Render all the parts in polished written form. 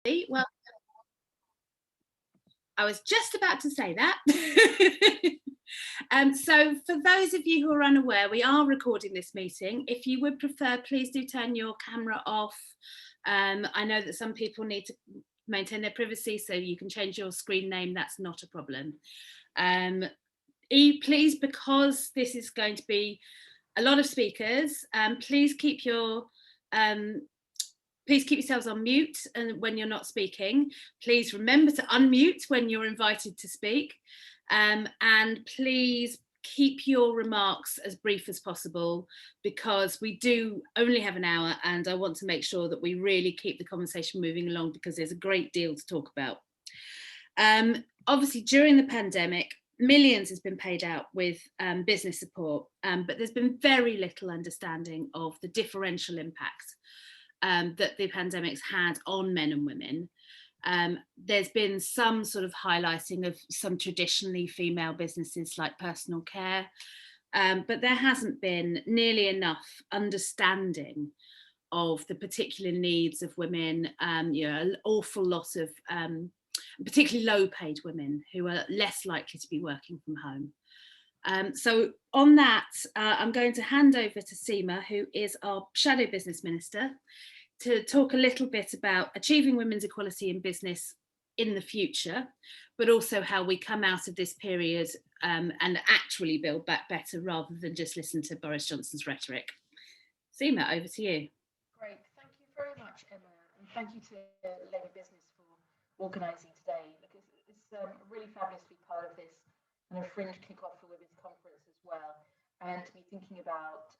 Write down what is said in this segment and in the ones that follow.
Well, I was just about to say that. So for those of you who are unaware, we are recording this meeting. If you would prefer, please do turn your camera off. I know that some people need to maintain their privacy, so you can change your screen name, that's not a problem. Please, because this is going to be a lot of speakers, please keep yourselves on mute and when you're not speaking. Please remember to unmute when you're invited to speak. And please keep your remarks as brief as possible, because we do only have an hour and I want to make sure that we really keep the conversation moving along, because there's a great deal to talk about. Obviously, during the pandemic, millions has been paid out with business support, but there's been very little understanding of the differential impact that the pandemic's had on men and women. There's been some sort of highlighting of some traditionally female businesses like personal care, but there hasn't been nearly enough understanding of the particular needs of women. An awful lot of particularly low paid women who are less likely to be working from home. So on that, I'm going to hand over to Seema, who is our Shadow Business Minister, to talk a little bit about achieving women's equality in business in the future, but also how we come out of this period and actually build back better rather than just listen to Boris Johnson's rhetoric. Seema, over to you. Great, thank you very much, Emma, and thank you to Labour Business for organising today. Look, it's really fabulous to be part of this kind of Fringe kick-off for Women's Conference as well, and to be thinking about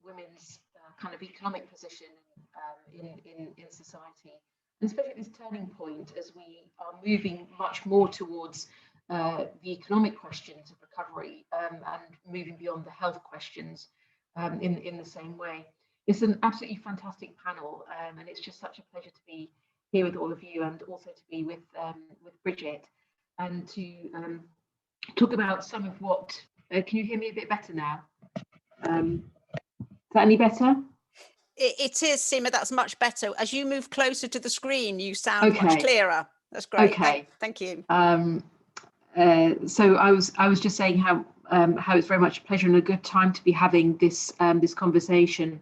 women's kind of economic position in society, and especially at this turning point as we are moving much more towards the economic questions of recovery and moving beyond the health questions in the same way. It's an absolutely fantastic panel, and it's just such a pleasure to be here with all of you, and also to be with Bridget, and to talk about some of what. Can you hear me a bit better now? Is that any better? It is, Seema, that's much better. As you move closer to the screen, you sound much clearer. That's great. Okay. Thank you. So I was just saying how it's very much a pleasure and a good time to be having this conversation.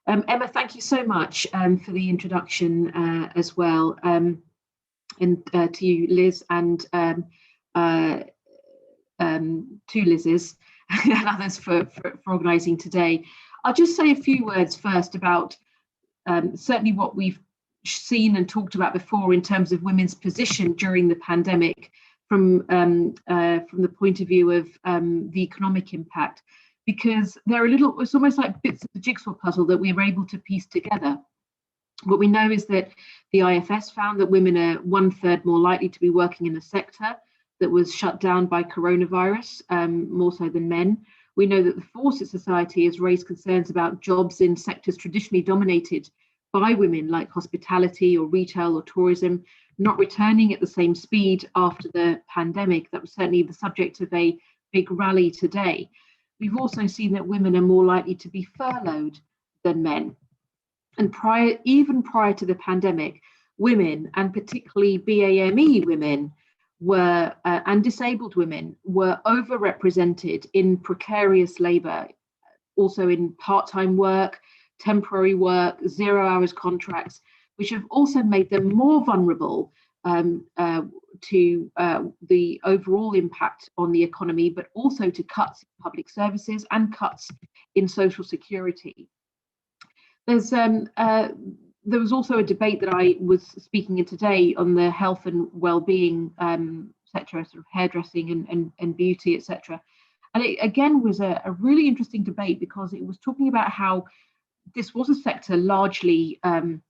Emma, thank you so much for the introduction as well, and to you, Liz, and to Liz's and others for organising today. I'll just say a few words first about certainly what we've seen and talked about before in terms of women's position during the pandemic from the point of view of the economic impact, because it's almost like bits of the jigsaw puzzle that we were able to piece together. What we know is that the IFS found that women are 1/3 more likely to be working in a sector that was shut down by coronavirus, more so than men. We know that the Fawcett Society has raised concerns about jobs in sectors traditionally dominated by women, like hospitality or retail or tourism, not returning at the same speed after the pandemic. That was certainly the subject of a big rally today. We've also seen that women are more likely to be furloughed than men. And even prior to the pandemic, women, and particularly BAME women, and disabled women were overrepresented in precarious labour, also in part-time work, temporary work, 0 hours contracts, which have also made them more vulnerable to the overall impact on the economy, but also to cuts in public services and cuts in social security. There was also a debate that I was speaking in today on the health and well-being sector, sort of hairdressing and beauty, etc. And it again was a really interesting debate, because it was talking about how this was a sector largely kind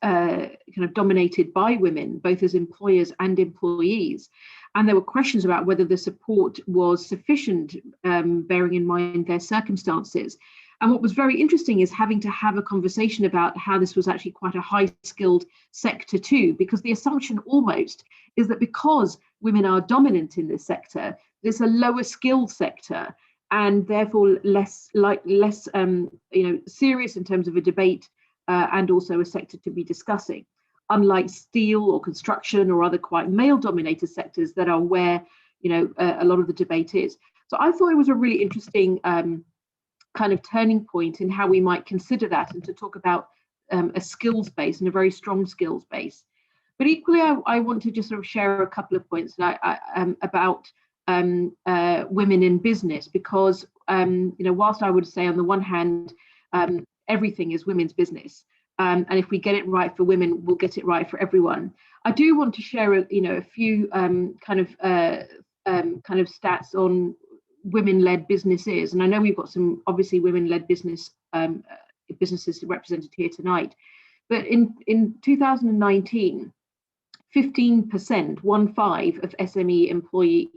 of dominated by women, both as employers and employees. And there were questions about whether the support was sufficient, bearing in mind their circumstances. And what was very interesting is having to have a conversation about how this was actually quite a high-skilled sector too, because the assumption almost is that because women are dominant in this sector, it's a lower skilled sector, and therefore less serious in terms of a debate and also a sector to be discussing. unlike steel or construction or other quite male-dominated sectors that are where, a lot of the debate is. So I thought it was a really interesting kind of turning point in how we might consider that, and to talk about a skills base, and a very strong skills base. But equally, I want to just sort of share a couple of points about women in business, because whilst I would say on the one hand, everything is women's business, and if we get it right for women, we'll get it right for everyone. I do want to share a few kind of stats on women-led businesses, and I know we've got some obviously women-led businesses represented here tonight, but in 2019, 15%, 1/5 of SME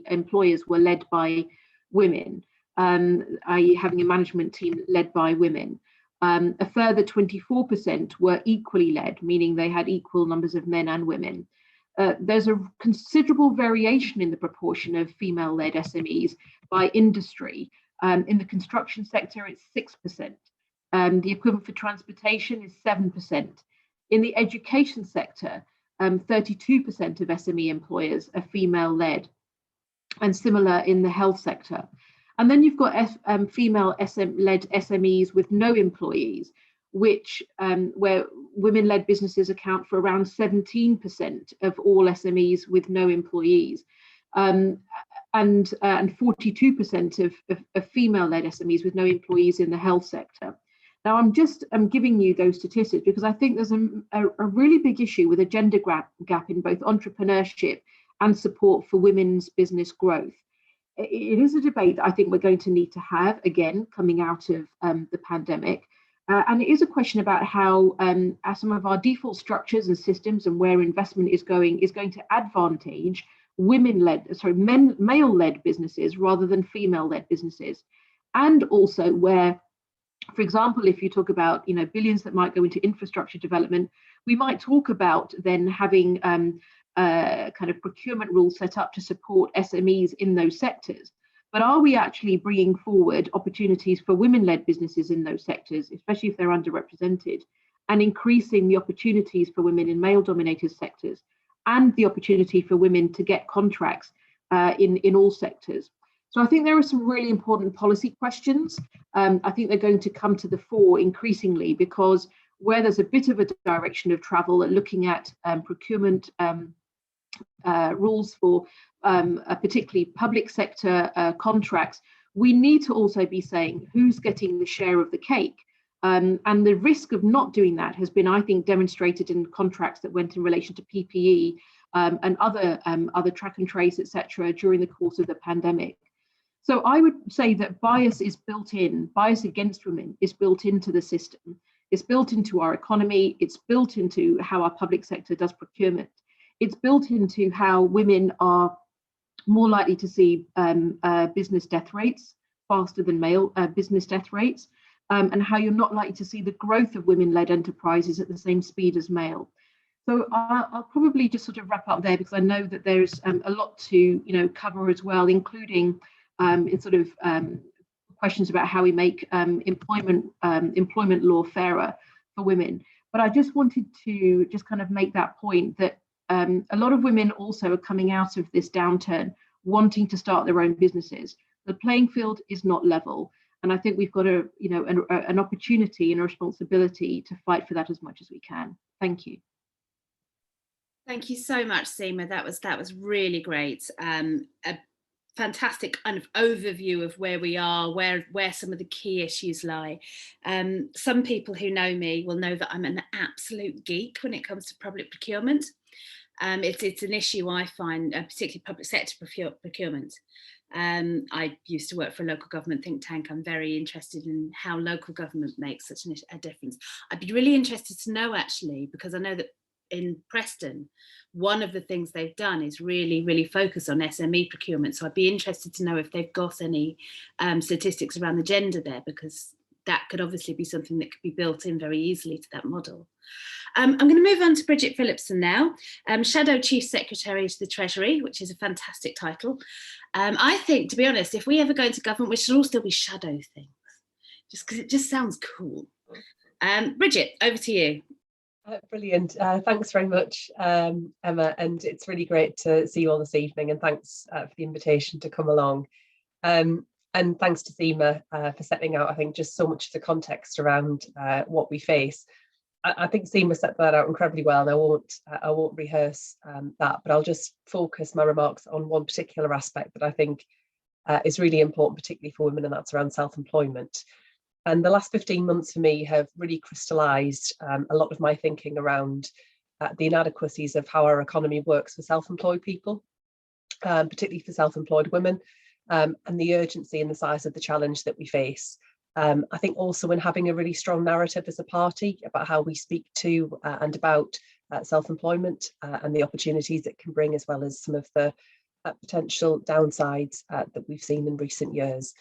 employers were led by women, i.e. having a management team led by women. A further 24% were equally led, meaning they had equal numbers of men and women. There's a considerable variation in the proportion of female-led SMEs by industry. In the construction sector, it's 6%. The equivalent for transportation is 7%. In the education sector, 32% of SME employers are female-led, and similar in the health sector. And then you've got female-led SMEs with no employees, which where women-led businesses account for around 17% of all SMEs with no employees, and 42% of female-led SMEs with no employees in the health sector. Now, I'm giving you those statistics because I think there's a really big issue with a gender gap in both entrepreneurship and support for women's business growth. It is a debate that I think we're going to need to have again coming out of the pandemic. And it is a question about how some of our default structures and systems and where investment is going to advantage male-led businesses rather than female-led businesses. And also where, for example, if you talk about billions that might go into infrastructure development, we might talk about then having kind of procurement rules set up to support SMEs in those sectors. But are we actually bringing forward opportunities for women-led businesses in those sectors, especially if they're underrepresented, and increasing the opportunities for women in male-dominated sectors and the opportunity for women to get contracts in all sectors? So I think there are some really important policy questions. I think they're going to come to the fore increasingly, because where there's a bit of a direction of travel at looking at procurement rules for particularly public sector contracts, we need to also be saying who's getting the share of the cake. And the risk of not doing that has been, I think, demonstrated in contracts that went in relation to PPE and other track and trace, etc., during the course of the pandemic. So I would say that bias against women is built into the system. It's built into our economy. It's built into how our public sector does procurement. It's built into how women are more likely to see business death rates faster than male business death rates, and how you're not likely to see the growth of women-led enterprises at the same speed as male. So I'll probably just sort of wrap up there, because I know that there's a lot to cover as well, including in sort of questions about how we make employment law fairer for women. But I just wanted to just kind of make that point that a lot of women also are coming out of this downturn wanting to start their own businesses. The playing field is not level, and I think we've got an opportunity and a responsibility to fight for that as much as we can. Thank you. Thank you so much, Seema. That was really great. A fantastic kind of overview of where we are, where some of the key issues lie. Some people who know me will know that I'm an absolute geek when it comes to public procurement. It's an issue I find, particularly public sector procurement. I used to work for a local government think tank. I'm very interested in how local government makes such a difference. I'd be really interested to know, actually, because I know that in Preston, one of the things they've done is really focus on SME procurement. So I'd be interested to know if they've got any statistics around the gender there, because that could obviously be something that could be built in very easily to that model. I'm going to move on to Bridget Phillipson now, Shadow Chief Secretary to the Treasury, which is a fantastic title. I think, to be honest, if we ever go into government, we should all still be shadow things, just because it just sounds cool. Bridget, over to you. Brilliant. Thanks very much, Emma, and it's really great to see you all this evening, and thanks for the invitation to come along. And thanks to Seema for setting out, I think, just so much of the context around what we face. I think Seema set that out incredibly well, and I won't rehearse that, but I'll just focus my remarks on one particular aspect that I think is really important, particularly for women, and that's around self-employment. And the last 15 months for me have really crystallised a lot of my thinking around the inadequacies of how our economy works for self-employed people, particularly for self-employed women, and the urgency and the size of the challenge that we face. I think also in having a really strong narrative as a party about how we speak to and about self-employment and the opportunities it can bring, as well as some of the potential downsides that we've seen in recent years.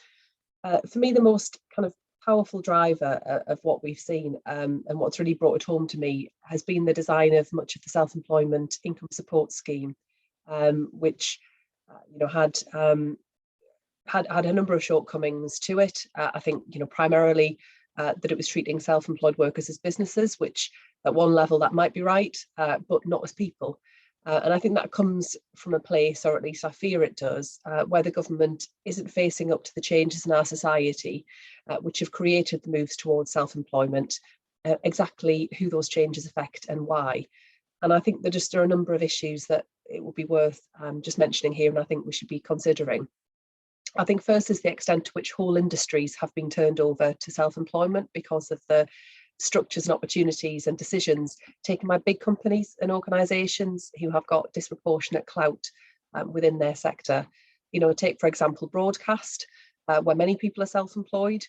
For me, the most kind of powerful driver of what we've seen and what's really brought it home to me has been the design of much of the self-employment income support scheme, which had a number of shortcomings to it. I think primarily that it was treating self-employed workers as businesses, which at one level that might be right, but not as people. And I think that comes from a place, or at least I fear it does, where the government isn't facing up to the changes in our society, which have created the moves towards self-employment, exactly who those changes affect and why. And I think there are a number of issues that it would be worth just mentioning here, and I think we should be considering. I think first is the extent to which whole industries have been turned over to self-employment because of the structures and opportunities and decisions taken by big companies and organisations who have got disproportionate clout within their sector. Take, for example, broadcast, where many people are self-employed.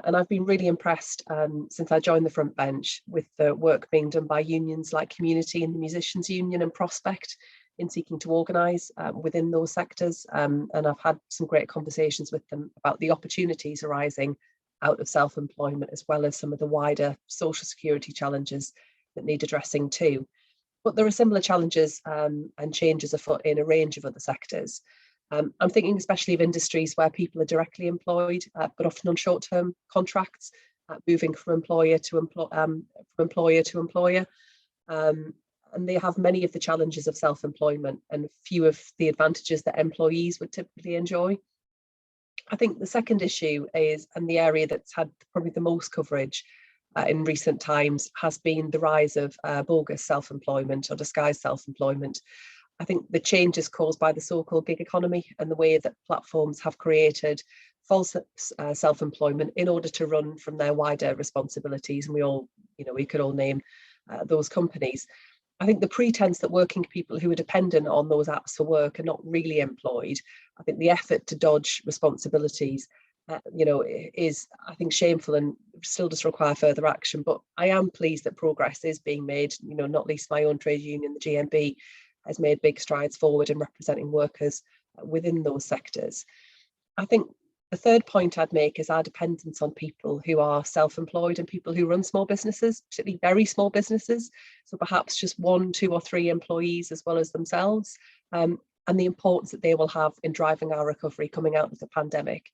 And I've been really impressed since I joined the front bench with the work being done by unions like Community and the Musicians Union and Prospect in seeking to organise within those sectors. And I've had some great conversations with them about the opportunities arising out of self-employment, as well as some of the wider social security challenges that need addressing too. But there are similar challenges and changes afoot in a range of other sectors. I'm thinking especially of industries where people are directly employed, but often on short-term contracts, moving from employer to employer. And they have many of the challenges of self-employment and few of the advantages that employees would typically enjoy. I think the second issue is, and the area that's had probably the most coverage in recent times, has been the rise of bogus self-employment or disguised self-employment. I think the changes caused by the so-called gig economy and the way that platforms have created false self-employment in order to run from their wider responsibilities. And we could all name those companies. I think the pretense that working people who are dependent on those apps for work are not really employed. I think the effort to dodge responsibilities, is, I think, shameful and still does require further action. But I am pleased that progress is being made. Not least my own trade union, the GMB, has made big strides forward in representing workers within those sectors. I think the third point I'd make is our dependence on people who are self-employed and people who run small businesses, particularly very small businesses. So perhaps just 1, 2 or 3 employees as well as themselves, and the importance that they will have in driving our recovery coming out of the pandemic.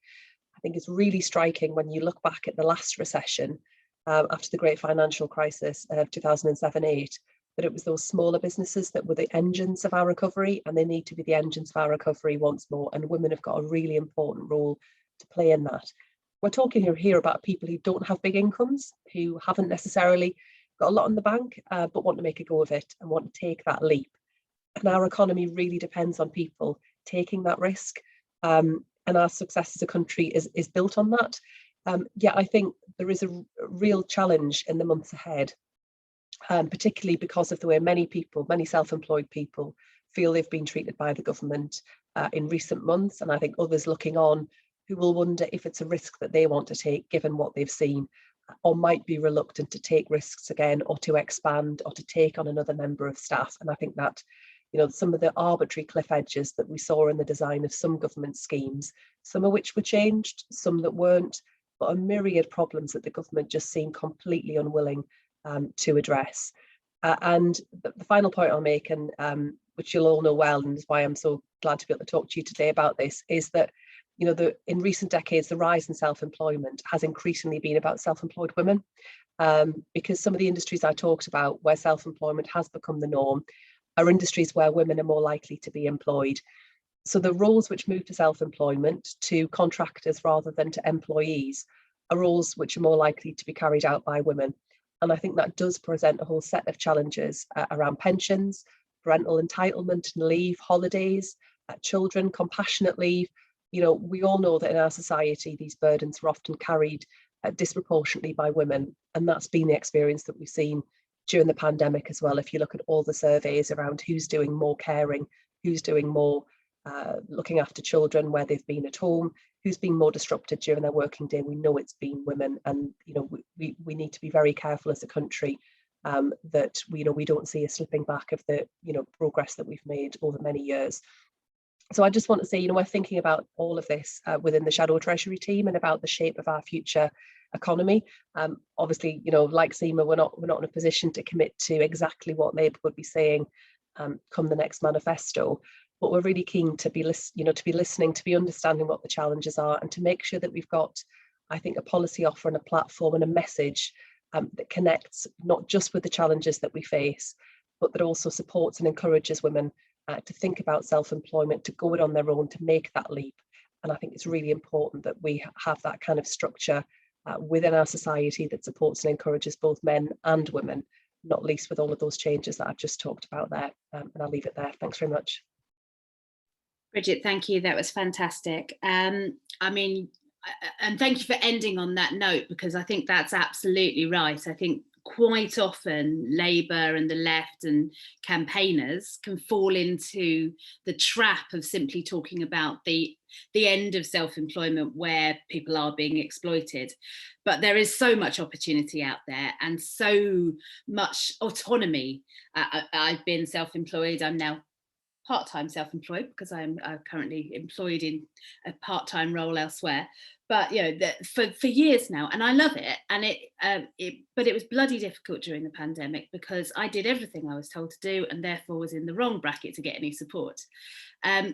I think it's really striking when you look back at the last recession after the great financial crisis of 2007-8, that it was those smaller businesses that were the engines of our recovery, and they need to be the engines of our recovery once more. And women have got a really important role to play in that. We're talking here about people who don't have big incomes, who haven't necessarily got a lot in the bank, but want to make a go of it and want to take that leap. And our economy really depends on people taking that risk. And our success as a country is built on that. Yet I think there is a real challenge in the months ahead, particularly because of the way many self-employed people feel they've been treated by the government in recent months. And I think others looking on who will wonder if it's a risk that they want to take given what they've seen, or might be reluctant to take risks again, or to expand, or to take on another member of staff. And I think that, some of the arbitrary cliff edges that we saw in the design of some government schemes, some of which were changed, some that weren't, but a myriad problems that the government just seemed completely unwilling to address. And the final point I'll make, and which you'll all know well, and is why I'm so glad to be able to talk to you today about this, is that in recent decades, the rise in self-employment has increasingly been about self-employed women. because some of the industries I talked about where self-employment has become the norm are industries where women are more likely to be employed. So the roles which move to self-employment, to contractors rather than to employees, are roles which are more likely to be carried out by women. And I think that does present a whole set of challenges around pensions, parental entitlement and leave, holidays, children, compassionate leave. You know, we all know that in our society, these burdens are often carried disproportionately by women. And that's been the experience that we've seen during the pandemic as well. If you look at all the surveys around who's doing more caring, who's doing more looking after children where they've been at home, who's been more disrupted during their working day, we know it's been women. And you know, we need to be very careful as a country that we don't see a slipping back of the progress that we've made over many years. So I just want to say, we're thinking about all of this within the Shadow Treasury team and about the shape of our future economy. Obviously, like Seema, we're not in a position to commit to exactly what Labour would be saying come the next manifesto. But we're really keen to be listening, to be understanding what the challenges are, and to make sure that we've got, I think, a policy offer and a platform and a message that connects not just with the challenges that we face, but that also supports and encourages women to think about self-employment, to go it on their own, to make that leap. And I think it's really important that we have that kind of structure within our society that supports and encourages both men and women, not least with all of those changes that I've just talked about there. And I'll leave it there. Thanks very much. Bridget, thank you. That was fantastic. And thank you for ending on that note, because I think that's absolutely right. I think quite often Labour and the left and campaigners can fall into the trap of simply talking about the end of self-employment where people are being exploited. But there is so much opportunity out there and so much autonomy. I've been self-employed. I'm now part-time self-employed because I'm currently employed in a part-time role elsewhere, but for years now, and I love it. And but it was bloody difficult during the pandemic because I did everything I was told to do and therefore was in the wrong bracket to get any support.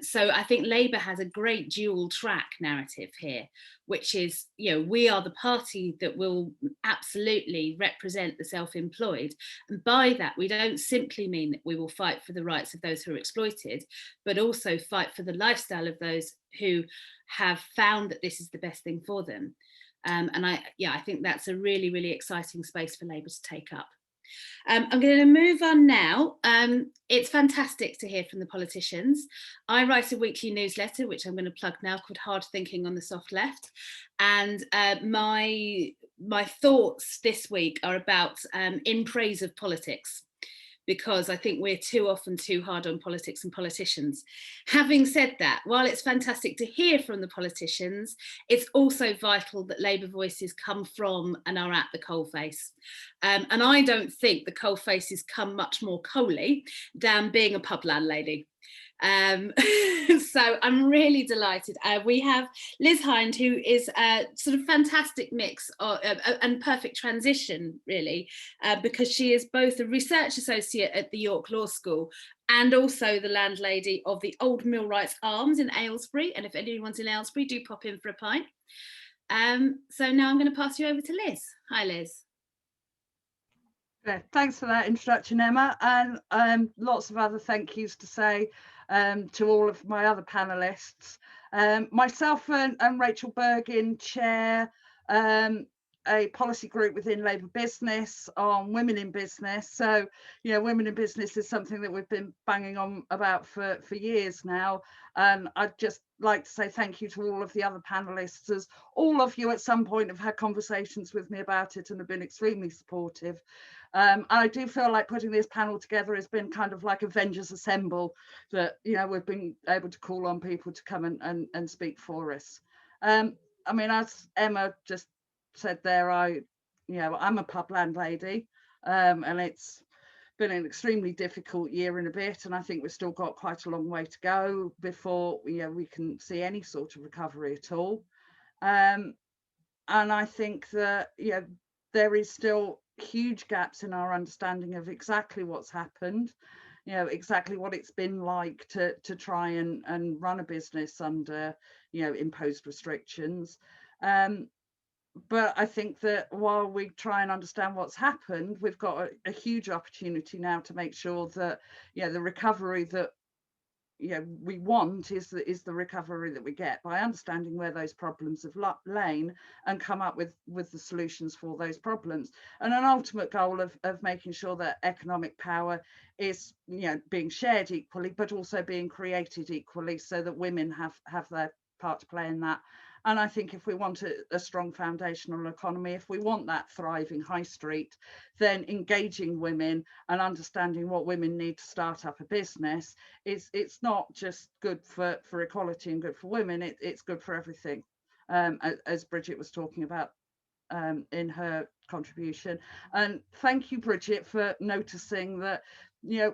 So I think Labour has a great dual track narrative here, which is, we are the party that will absolutely represent the self-employed. And by that, we don't simply mean that we will fight for the rights of those who are exploited, but also fight for the lifestyle of those who have found that this is the best thing for them. And I think that's a really, really exciting space for Labour to take up. I'm going to move on now. It's fantastic to hear from the politicians. I write a weekly newsletter, which I'm going to plug now, called Hard Thinking on the Soft Left. And my thoughts this week are about in praise of politics, because I think we're too often too hard on politics and politicians. Having said that, while it's fantastic to hear from the politicians, it's also vital that Labour voices come from and are at the coalface. And I don't think the coalfaces come much more coaly than being a pub landlady. So I'm really delighted. We have Liz Hind, who is a sort of fantastic mix and perfect transition, really, because she is both a research associate at the York Law School and also the landlady of the Old Millwrights Arms in Aylesbury. And if anyone's in Aylesbury, do pop in for a pint. So now I'm going to pass you over to Liz. Hi, Liz. Yeah, thanks for that introduction, Emma, and lots of other thank yous to say to all of my other panelists. Myself and Rachel Bergin chair a policy group within Labour Business on women in business. So, women in business is something that we've been banging on about for years now. And I'd just like to say thank you to all of the other panelists, as all of you at some point have had conversations with me about it and have been extremely supportive. I do feel like putting this panel together has been kind of like Avengers Assemble, that we've been able to call on people to come and speak for us. As Emma just said there, I'm a pub landlady, and it's been an extremely difficult year and a bit, and I think we've still got quite a long way to go before we can see any sort of recovery at all. And I think that there is still huge gaps in our understanding of exactly what's happened, exactly what it's been like to try and run a business under imposed restrictions. but I think that while we try and understand what's happened, we've got a huge opportunity now to make sure that, you know, the recovery that, you know, we want is the recovery that we get by understanding where those problems have lain and come up with the solutions for those problems. And an ultimate goal of making sure that economic power is, you know, being shared equally, but also being created equally, so that women have their part to play in that. And I think if we want a strong foundational economy, if we want that thriving high street, then engaging women and understanding what women need to start up a business it's not just good for equality and good for women, it's good for everything, as Bridget was talking about in her contribution. And thank you, Bridget, for noticing that, you know,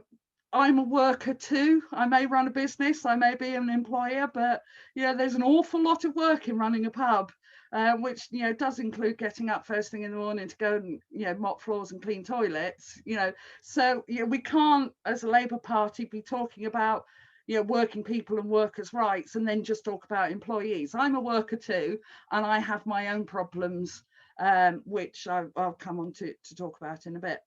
I'm a worker too. I may run a business, I may be an employer, but yeah, there's an awful lot of work in running a pub, which, you know, does include getting up first thing in the morning to go and, you know, mop floors and clean toilets, you know. So, you know, we can't, as a Labour Party, be talking about, you know, working people and workers' rights and then just talk about employees. I'm a worker too, and I have my own problems, which I'll come on to talk about in a bit.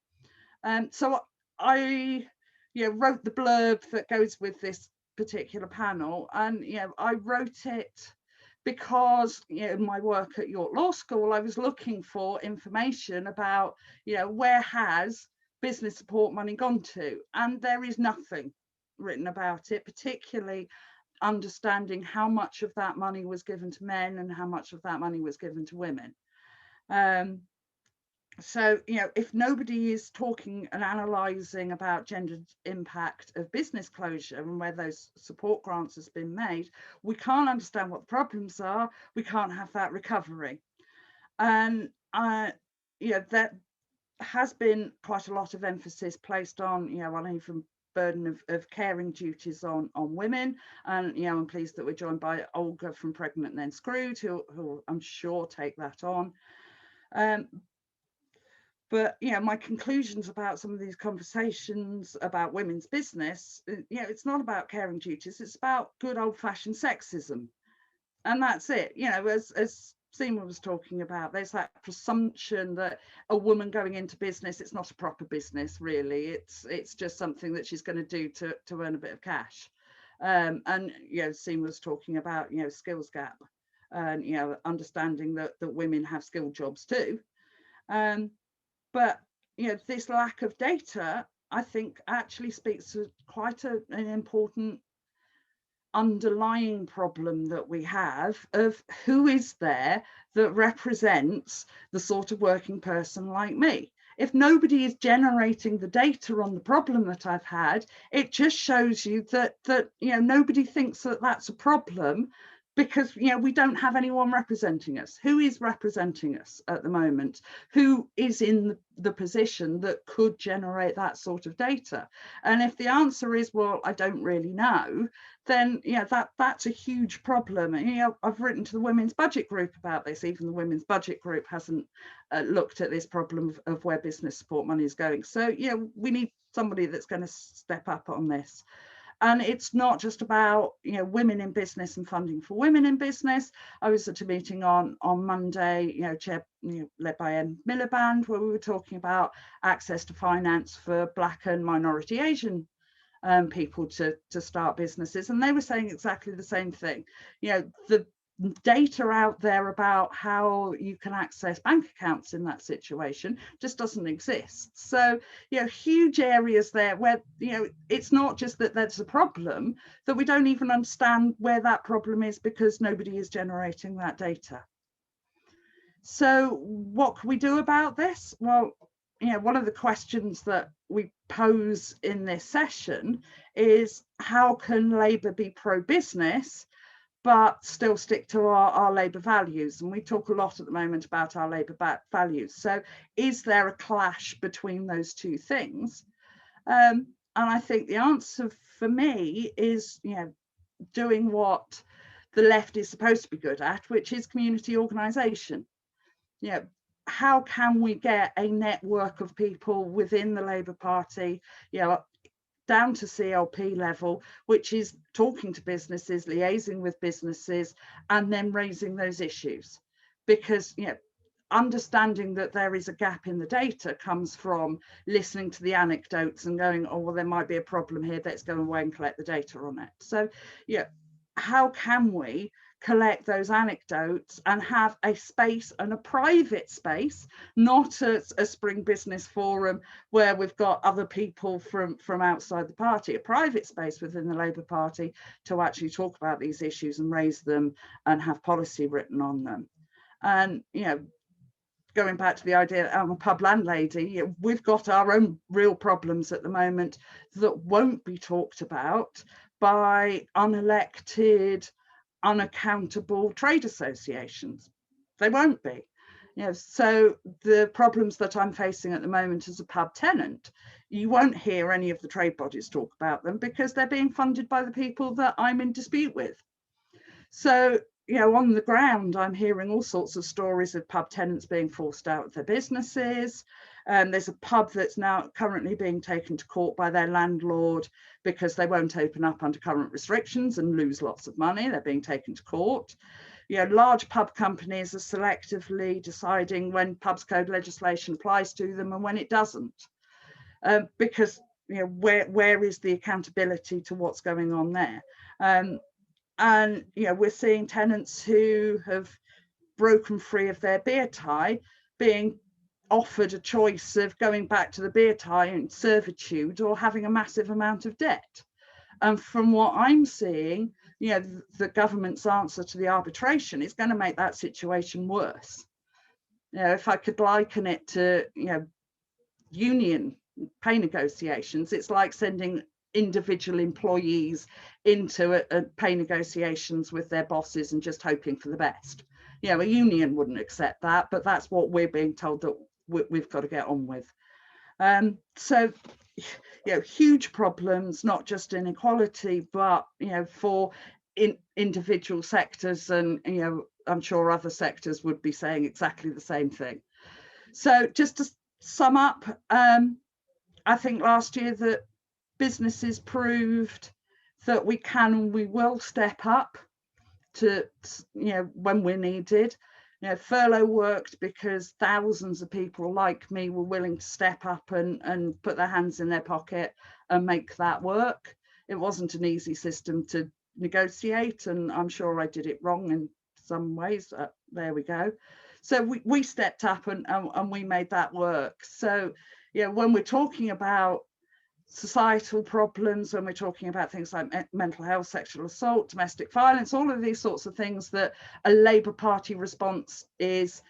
So I, you know, wrote the blurb that goes with this particular panel, and, you know, I wrote it because, you know, in my work at York Law School, I was looking for information about, you know, where has business support money gone to, and there is nothing written about it, particularly understanding how much of that money was given to men and how much of that money was given to women. So, you know, if nobody is talking and analysing about gendered impact of business closure and where those support grants has been made, we can't understand what the problems are, we can't have that recovery. And you know, that has been quite a lot of emphasis placed on, you know, uneven burden of caring duties on women. And, you know, I'm pleased that we're joined by Olga from Pregnant and Then Screwed, who I'm sure take that on. But, you know, my conclusions about some of these conversations about women's business, you know, it's not about caring duties, it's about good old-fashioned sexism. And that's it. You know, as Seema was talking about, there's that presumption that a woman going into business, it's not a proper business, really. It's just something that she's going to do to earn a bit of cash. And, you know, Seema was talking about, you know, skills gap and, you know, understanding that women have skilled jobs too. But, you know, this lack of data, I think, actually speaks to quite an important underlying problem that we have of who is there that represents the sort of working person like me. If nobody is generating the data on the problem that I've had, it just shows you that you know, nobody thinks that that's a problem, because, you know, we don't have anyone representing us. Who is representing us at the moment? Who is in the position that could generate that sort of data? And if the answer is, well, I don't really know, then, you know, that's a huge problem. And, you know, I've written to the Women's Budget Group about this. Even the Women's Budget Group hasn't looked at this problem of where business support money is going. So, you know, we need somebody that's going to step up on this. And it's not just about, you know, women in business and funding for women in business. I was at a meeting on Monday, you know, led by Em Miliband, where we were talking about access to finance for Black and minority Asian people to start businesses, and they were saying exactly the same thing. You know, the data out there about how you can access bank accounts in that situation just doesn't exist. So, you know, huge areas there where, you know, it's not just that there's a problem, that we don't even understand where that problem is because nobody is generating that data. So what can we do about this? Well, you know, one of the questions that we pose in this session is, how can Labour be pro-business but still stick to our Labour values? And we talk a lot at the moment about our Labour values. So is there a clash between those two things? And I think the answer for me is, you know, doing what the left is supposed to be good at, which is community organisation. You know, how can we get a network of people within the Labour Party, you know, down to CLP level, which is talking to businesses, liaising with businesses, and then raising those issues? Because, you know, understanding that there is a gap in the data comes from listening to the anecdotes and going, oh, well, there might be a problem here, let's go away and collect the data on it. So yeah, how can we collect those anecdotes and have a space, and a private space, not a Spring Business Forum where we've got other people from outside the party, a private space within the Labour Party to actually talk about these issues and raise them and have policy written on them. And, you know, going back to the idea, I'm a pub landlady, we've got our own real problems at the moment that won't be talked about by unelected, unaccountable trade associations. They won't be. You know, so the problems that I'm facing at the moment as a pub tenant, you won't hear any of the trade bodies talk about them because they're being funded by the people that I'm in dispute with. So, you know, on the ground, I'm hearing all sorts of stories of pub tenants being forced out of their businesses. There's a pub that's now currently being taken to court by their landlord because they won't open up under current restrictions and lose lots of money. They're being taken to court. You know, large pub companies are selectively deciding when pubs code legislation applies to them and when it doesn't, because, you know, where is the accountability to what's going on there? And, you know, we're seeing tenants who have broken free of their beer tie being offered a choice of going back to the beer tie in servitude or having a massive amount of debt. And from what I'm seeing, you know, the government's answer to the arbitration is going to make that situation worse. You know, if I could liken it to, you know, union pay negotiations, it's like sending individual employees into a pay negotiations with their bosses and just hoping for the best. You know, a union wouldn't accept that, but that's what we're being told that we've got to get on with. So, you know, huge problems, not just inequality, but, you know, for individual sectors, and, you know, I'm sure other sectors would be saying exactly the same thing. So just to sum up, I think last year that businesses proved that we can and we will step up to, you know, when we're needed. You know, furlough worked because thousands of people like me were willing to step up and put their hands in their pocket and make that work. It wasn't an easy system to negotiate, and I'm sure I did it wrong in some ways. There we go. So we stepped up and we made that work. So, you know, when we're talking about societal problems, when we're talking about things like mental health, sexual assault, domestic violence, all of these sorts of things, that a Labour Party response is,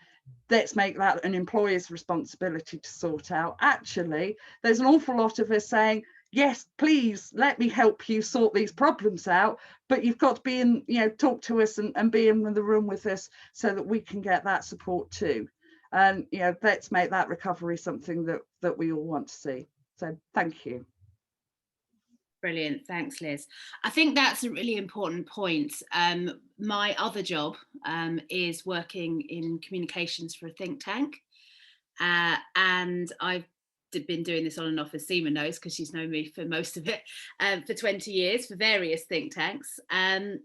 let's make that an employer's responsibility to sort out. Actually, there's an awful lot of us saying, yes, please let me help you sort these problems out, but you've got to be in, you know, talk to us and be in the room with us so that we can get that support too. And, you know, let's make that recovery something that we all want to see. So thank you. Brilliant. Thanks, Liz. I think that's a really important point. My other job is working in communications for a think tank. And I've been doing this on and off, as Seema knows, because she's known me for most of it, for 20 years for various think tanks. And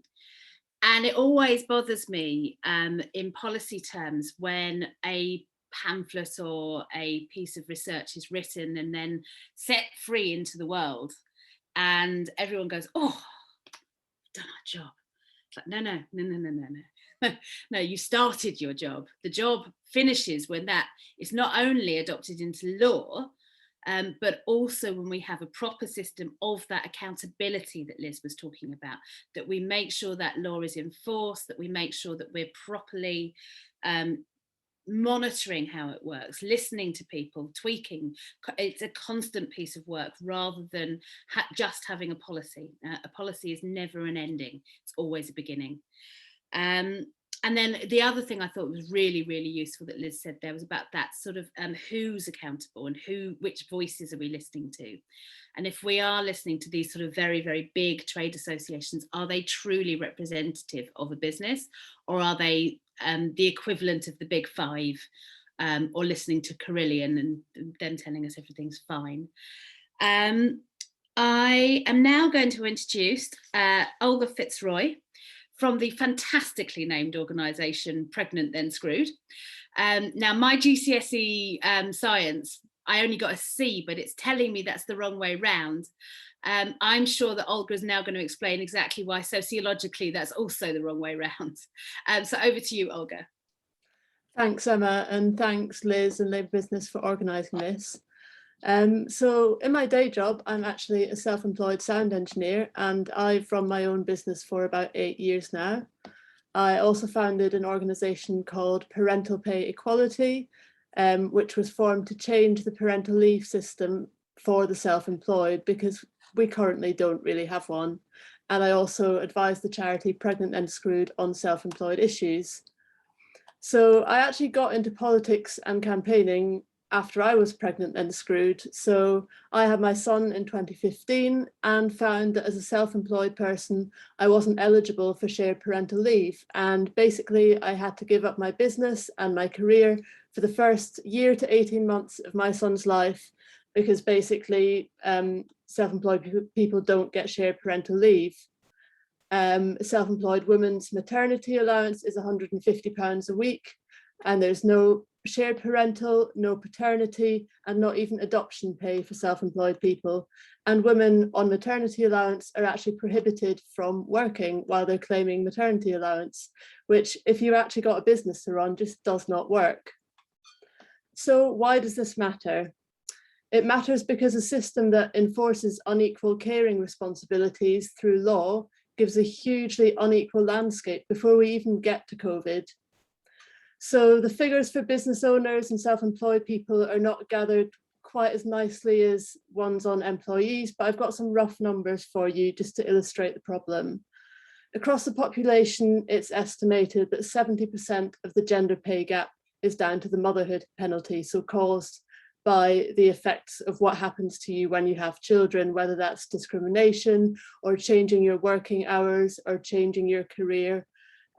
it always bothers me in policy terms when a pamphlet or a piece of research is written and then set free into the world, and everyone goes, oh, we've done our job. It's like, no. No, you started your job. The job finishes when that is not only adopted into law, but also when we have a proper system of that accountability that Liz was talking about, that we make sure that law is enforced, that we make sure that we're properly monitoring how it works, listening to people, tweaking. It's a constant piece of work rather than just having a policy. A policy is never an ending, it's always a beginning. And then the other thing I thought was really, really useful that Liz said there was about that sort of who's accountable and which voices are we listening to? And if we are listening to these sort of very, very big trade associations, are they truly representative of a business, or are they the equivalent of the big five, or listening to Carillion and then telling us everything's fine? I am now going to introduce Olga Fitzroy from the fantastically named organisation Pregnant Then Screwed. Now, my GCSE science, I only got a C, but it's telling me that's the wrong way round. I'm sure that Olga is now going to explain exactly why sociologically that's also the wrong way round. So over to you, Olga. Thanks, Emma, and thanks, Liz and Labour Business for organising this. So in my day job, I'm actually a self-employed sound engineer, and I've run my own business for about 8 years now. I also founded an organisation called Parental Pay Equality, which was formed to change the parental leave system for the self-employed, because we currently don't really have one. And I also advise the charity Pregnant and Screwed on self-employed issues. So I actually got into politics and campaigning after I was pregnant and screwed. So I had my son in 2015 and found that as a self-employed person, I wasn't eligible for shared parental leave. And basically I had to give up my business and my career for the first year to 18 months of my son's life, because basically self-employed people don't get shared parental leave. Self-employed women's maternity allowance is £150 a week, and there's no shared parental, no paternity, and not even adoption pay for self-employed people. And women on maternity allowance are actually prohibited from working while they're claiming maternity allowance, which if you actually got a business to run just does not work. So why does this matter? It matters because a system that enforces unequal caring responsibilities through law gives a hugely unequal landscape before we even get to COVID. So the figures for business owners and self-employed people are not gathered quite as nicely as ones on employees, but I've got some rough numbers for you just to illustrate the problem. Across the population, it's estimated that 70% of the gender pay gap is down to the motherhood penalty, so caused by the effects of what happens to you when you have children, whether that's discrimination or changing your working hours or changing your career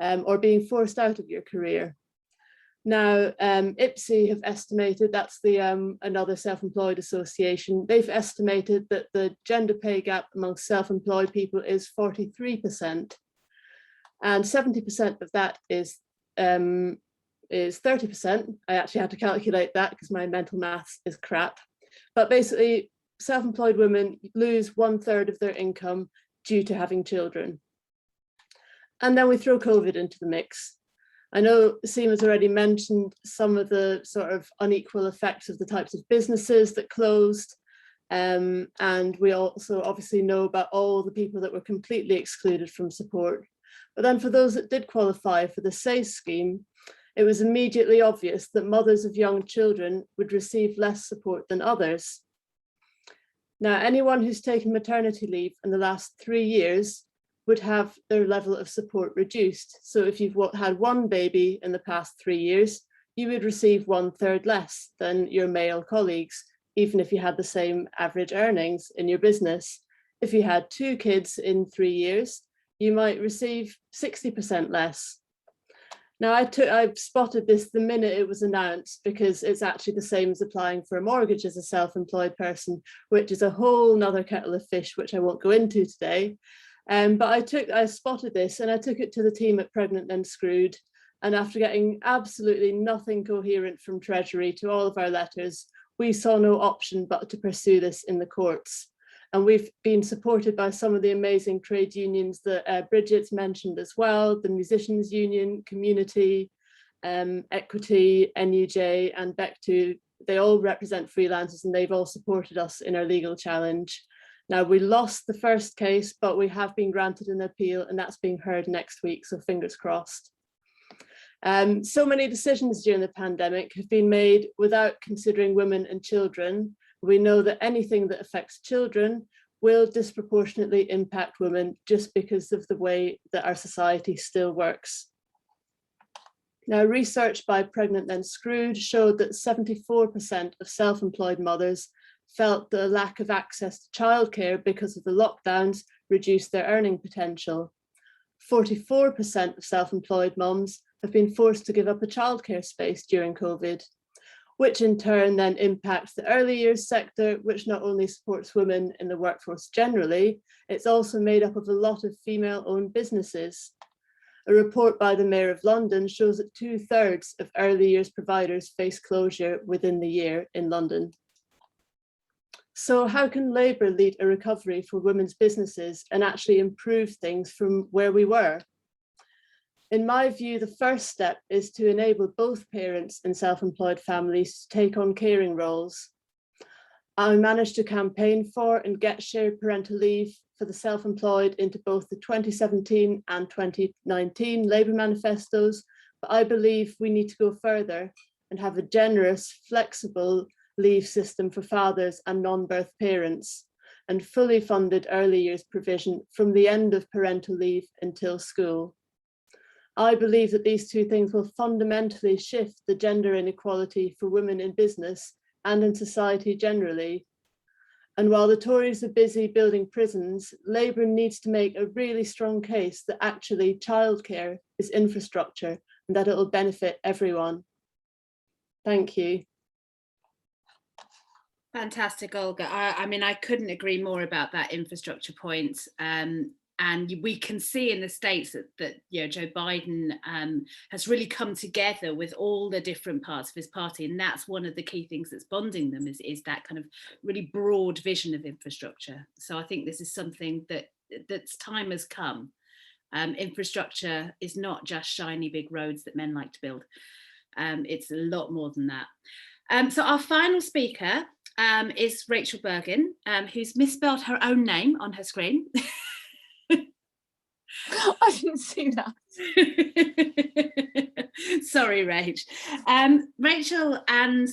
or being forced out of your career. Now, IPSI have estimated, that's the another self-employed association, they've estimated that the gender pay gap amongst self-employed people is 43%, and 70% of that is 30%. I actually had to calculate that because my mental maths is crap. But basically, self-employed women lose 1/3 of their income due to having children. And then we throw COVID into the mix. I know Seema's already mentioned some of the sort of unequal effects of the types of businesses that closed. And we also obviously know about all the people that were completely excluded from support. But then for those that did qualify for the SACE scheme, it was immediately obvious that mothers of young children would receive less support than others. Now, anyone who's taken maternity leave in the last 3 years would have their level of support reduced. So if you've had one baby in the past 3 years, you would receive 1/3 less than your male colleagues, even if you had the same average earnings in your business. If you had 2 kids in 3 years, you might receive 60% less. Now, I spotted this the minute it was announced, because it's actually the same as applying for a mortgage as a self-employed person, which is a whole nother kettle of fish, which I won't go into today. But I spotted this and I took it to the team at Pregnant and Screwed. And after getting absolutely nothing coherent from Treasury to all of our letters, we saw no option but to pursue this in the courts. And we've been supported by some of the amazing trade unions that Bridget's mentioned as well, the Musicians Union, Community, Equity, NUJ and BEC2. They all represent freelancers and they've all supported us in our legal challenge. Now, we lost the first case, but we have been granted an appeal and that's being heard next week, so fingers crossed. So many decisions during the pandemic have been made without considering women and children. We know that anything that affects children will disproportionately impact women just because of the way that our society still works. Now, research by Pregnant and Screwed showed that 74% of self-employed mothers felt the lack of access to childcare because of the lockdowns reduced their earning potential. 44% of self-employed mums have been forced to give up a childcare space during COVID, which in turn then impacts the early years sector, which not only supports women in the workforce generally, it's also made up of a lot of female-owned businesses. A report by the Mayor of London shows that 2/3 of early years providers face closure within the year in London. So how can Labour lead a recovery for women's businesses and actually improve things from where we were? In my view, the first step is to enable both parents and self-employed families to take on caring roles. I managed to campaign for and get shared parental leave for the self-employed into both the 2017 and 2019 Labour manifestos, but I believe we need to go further and have a generous, flexible leave system for fathers and non-birth parents, and fully funded early years provision from the end of parental leave until school. I believe that these two things will fundamentally shift the gender inequality for women in business and in society generally. And while the Tories are busy building prisons, Labour needs to make a really strong case that actually childcare is infrastructure and that it will benefit everyone. Thank you. Fantastic, Olga. I mean, I couldn't agree more about that infrastructure point. And we can see in the States that Joe Biden has really come together with all the different parts of his party, and that's one of the key things that's bonding them is that kind of really broad vision of infrastructure. So I think this is something that's time has come. Infrastructure is not just shiny big roads that men like to build. It's a lot more than that. So our final speaker is Rachel Bergin, who's misspelled her own name on her screen. I didn't see that. Sorry, Rach. Rachel and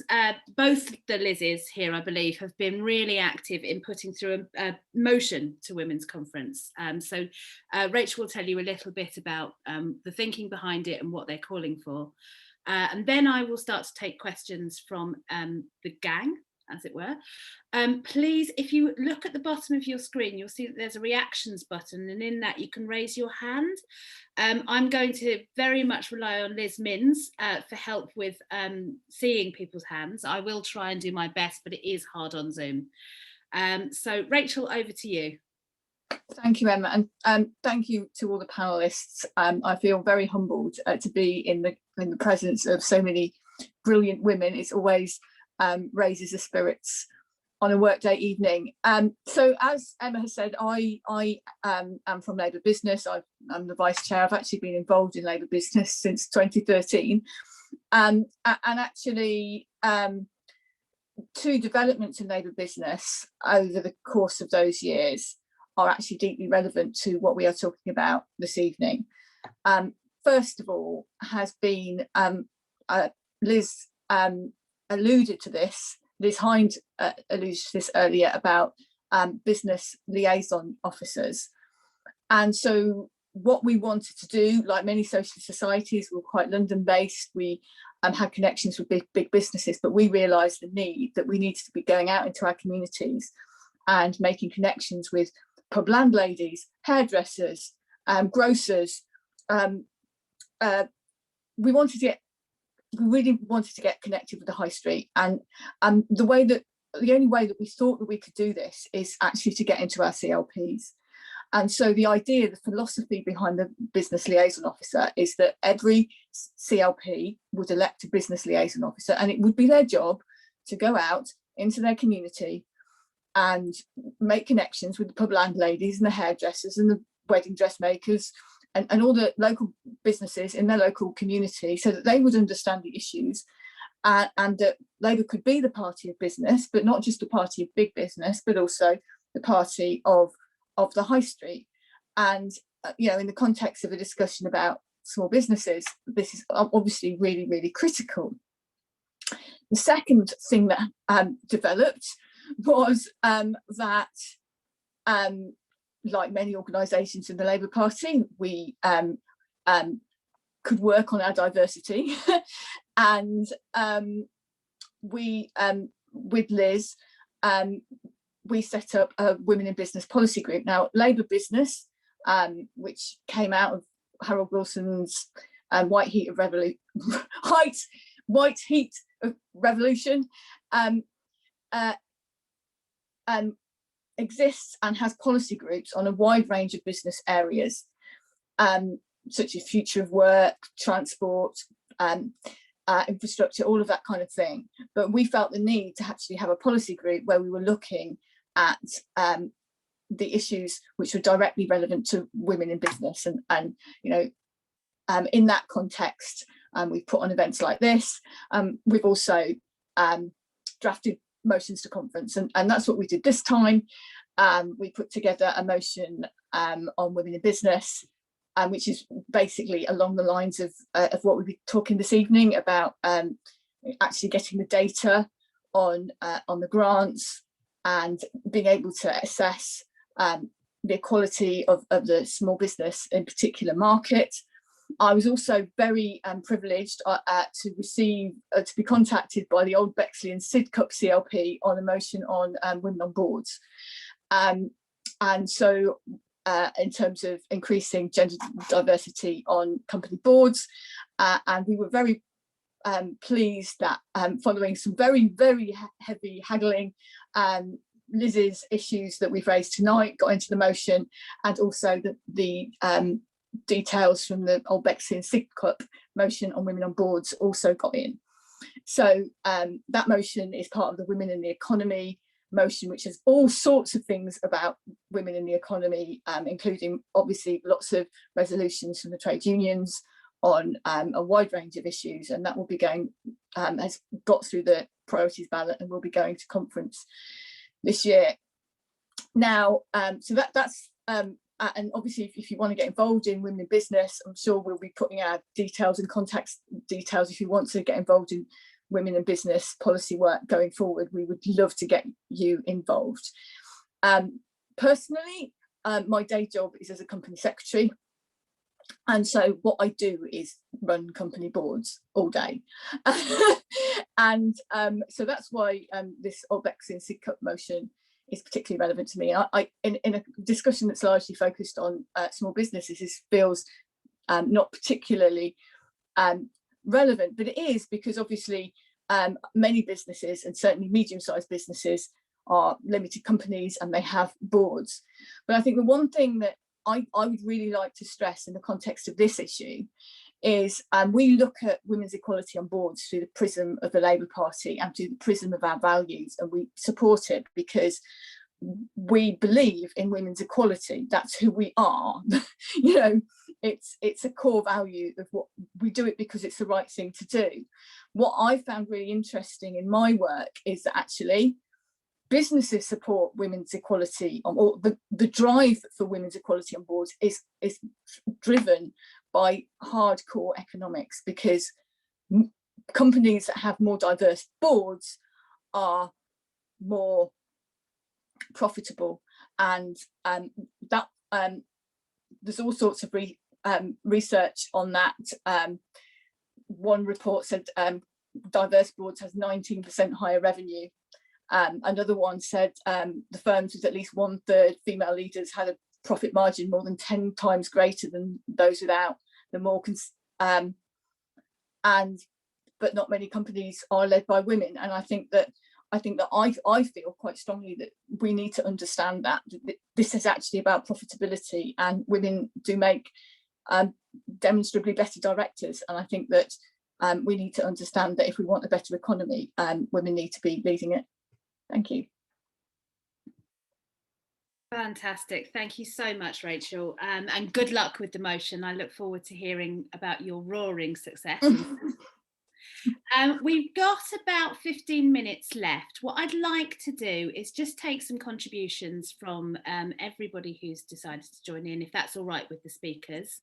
both the Lizzes here, I believe, have been really active in putting through a motion to Women's Conference. So Rachel will tell you a little bit about the thinking behind it and what they're calling for. And then I will start to take questions from the gang, as it were. Please, if you look at the bottom of your screen, you'll see that there's a reactions button, and in that you can raise your hand. I'm going to very much rely on Liz Minns for help with seeing people's hands. I will try and do my best, but it is hard on Zoom. So Rachel, over to you. Thank you, Emma, and thank you to all the panelists. I feel very humbled to be in the presence of so many brilliant women. It's always raises the spirits on a workday evening. So as Emma has said, I am from Labour Business. I'm the vice chair. I've actually been involved in Labour Business since 2013. And actually, two developments in Labour Business over the course of those years are actually deeply relevant to what we are talking about this evening. First of all, has been Liz alluded to this. Liz Hind alluded to this earlier about business liaison officers. And so what we wanted to do, like many social societies, we're quite London-based, we had connections with big businesses, but we realised the need that we needed to be going out into our communities and making connections with pub landladies, hairdressers, grocers. We really wanted to get connected with the high street, and the only way that we thought that we could do this is actually to get into our CLPs. And so the idea, the philosophy behind the business liaison officer is that every CLP would elect a business liaison officer, and it would be their job to go out into their community and make connections with the pub landladies and the hairdressers and the wedding dressmakers and all the local businesses in their local community, so that they would understand the issues, and that Labour could be the party of business, but not just the party of big business, but also the party of the high street. And in the context of a discussion about small businesses, this is obviously really, really critical. The second thing that developed was that like many organisations in the Labour Party, we could work on our diversity, and we, with Liz, we set up a Women in Business policy group. Now, Labour Business, which came out of Harold Wilson's white heat of revolution, exists and has policy groups on a wide range of business areas. such as future of work, transport, infrastructure, all of that kind of thing. But we felt the need to actually have a policy group where we were looking at the issues which were directly relevant to women in business, and you know, in that context, we've put on events like this. We've also drafted motions to conference, and that's what we did this time. We put together a motion on women in business, which is basically along the lines of what we'll be talking this evening about, actually getting the data on the grants and being able to assess the equality of the small business in particular market. I was also very privileged to receive, to be contacted by the Old Bexley and Sidcup CLP on a motion on women on boards. And so in terms of increasing gender diversity on company boards, and we were very pleased that following some very heavy haggling, Liz's issues that we've raised tonight got into the motion, and also the details from the Old Bexley and Sidcup motion on women on boards also got in. So that motion is part of the Women in the Economy motion, which has all sorts of things about women in the economy, including obviously lots of resolutions from the trade unions on a wide range of issues, and that will be going, has got through the priorities ballot and will be going to conference this year. Now, so that's and obviously if you want to get involved in women in business, I'm sure we'll be putting our details and contact details. If you want to get involved in women in business policy work going forward, we would love to get you involved. Personally, my day job is as a company secretary, and so what I do is run company boards all day. And so that's why this Old Bexley and Sidcup motion is particularly relevant to me. In a discussion that's largely focused on small businesses, this feels not particularly relevant, but it is, because obviously many businesses, and certainly medium-sized businesses, are limited companies and they have boards. But I think the one thing that I would really like to stress in the context of this issue is we look at women's equality on boards through the prism of the Labour Party and through the prism of our values, and we support it because we believe in women's equality. That's who we are. You know, it's a core value of what we do, it because it's the right thing to do. What I found really interesting in my work is that actually businesses support women's equality, or the drive for women's equality on boards is driven by hardcore economics, because companies that have more diverse boards are more profitable, and that there's all sorts of research on that. One report said diverse boards has 19% higher revenue. Another one said the firms with at least 1/3 female leaders had a profit margin more than 10 times greater than those without. But not many companies are led by women, and I think that I feel quite strongly that we need to understand that this is actually about profitability, and women do make demonstrably better directors, and I think that we need to understand that if we want a better economy, women need to be leading it. Thank you. Fantastic. Thank you so much, Rachel. And good luck with the motion. I look forward to hearing about your roaring success. We've got about 15 minutes left. What I'd like to do is just take some contributions from everybody who's decided to join in, if that's all right with the speakers.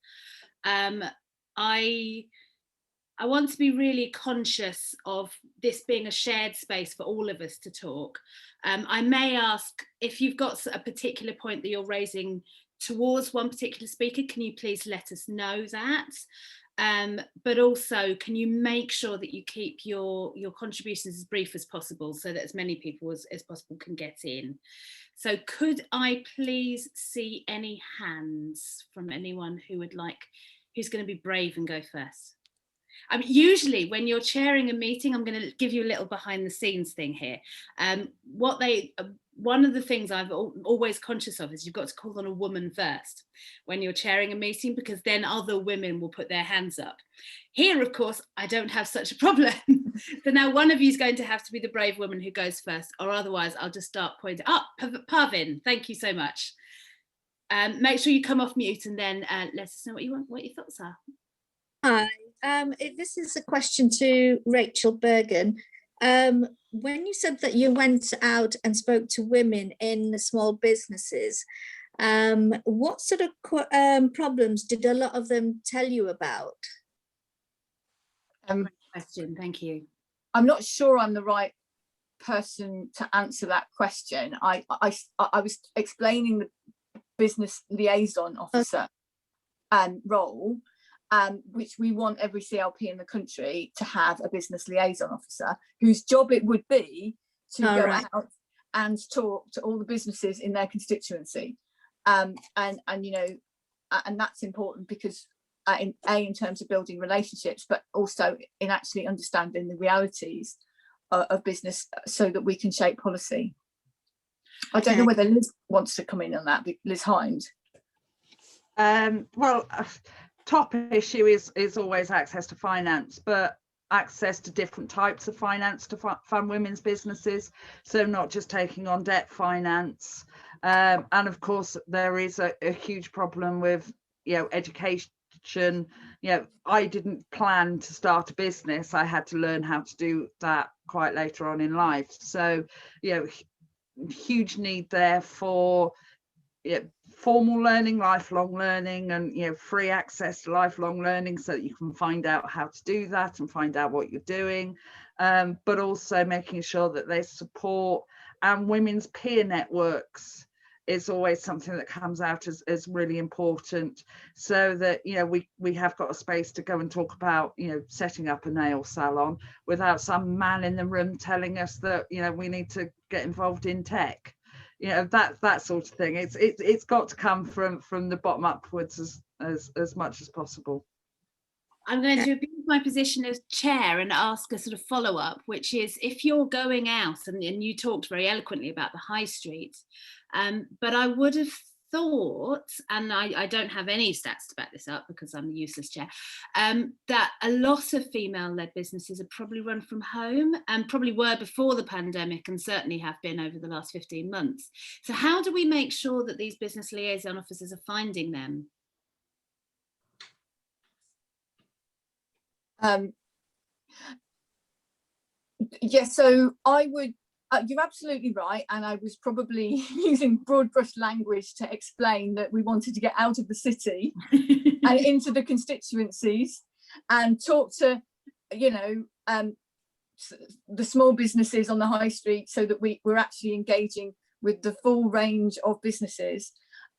I want to be really conscious of this being a shared space for all of us to talk. I may ask, if you've got a particular point that you're raising towards one particular speaker, can you please let us know that? But also, can you make sure that you keep your contributions as brief as possible, so that as many people as possible can get in. So could I please see any hands from anyone who would like, who's going to be brave and go first? Usually when you're chairing a meeting, I'm going to give you a little behind the scenes thing here. What one of the things I've always conscious of is you've got to call on a woman first when you're chairing a meeting, because then other women will put their hands up. Here, of course, I don't have such a problem. So now one of you is going to have to be the brave woman who goes first, or otherwise I'll just start pointing. Parvin, thank you so much. Make sure you come off mute and then let us know what your thoughts are. Hi, this is a question to Rachel Bergen. When you said that you went out and spoke to women in the small businesses, what sort of problems did a lot of them tell you about? Great question, thank you. I'm not sure I'm the right person to answer that question. I was explaining the business liaison officer role, which we want every CLP in the country to have a business liaison officer whose job it would be to go out and talk to all the businesses in their constituency. And you know, and that's important because in terms of building relationships, but also in actually understanding the realities of business so that we can shape policy. I don't know whether Liz wants to come in on that, Liz Hind. Well, top issue is always access to finance, but access to different types of finance to fund women's businesses. So not just taking on debt finance. And of course, there is a huge problem with, you know, education. You know, I didn't plan to start a business. I had to learn how to do that quite later on in life. So, you know, huge need there for formal learning, lifelong learning, and, you know, free access to lifelong learning so that you can find out how to do that and find out what you're doing, but also making sure that there's support, and women's peer networks is always something that comes out as really important, so that, you know, we have got a space to go and talk about, you know, setting up a nail salon without some man in the room telling us that, you know, we need to get involved in tech. You know, that sort of thing. It's got to come from the bottom upwards as much as possible. I'm going to abuse my position as chair and ask a sort of follow-up, which is, if you're going out, and you talked very eloquently about the high street, but I would have thought, and I don't have any stats to back this up because I'm a useless chair, that a lot of female-led businesses are probably run from home, and probably were before the pandemic, and certainly have been over the last 15 months. So how do we make sure that these business liaison officers are finding them? Yes, so I would, you're absolutely right, and I was probably using broad brush language to explain that we wanted to get out of the city and into the constituencies and talk to, you know, the small businesses on the high street, so that we're actually engaging with the full range of businesses.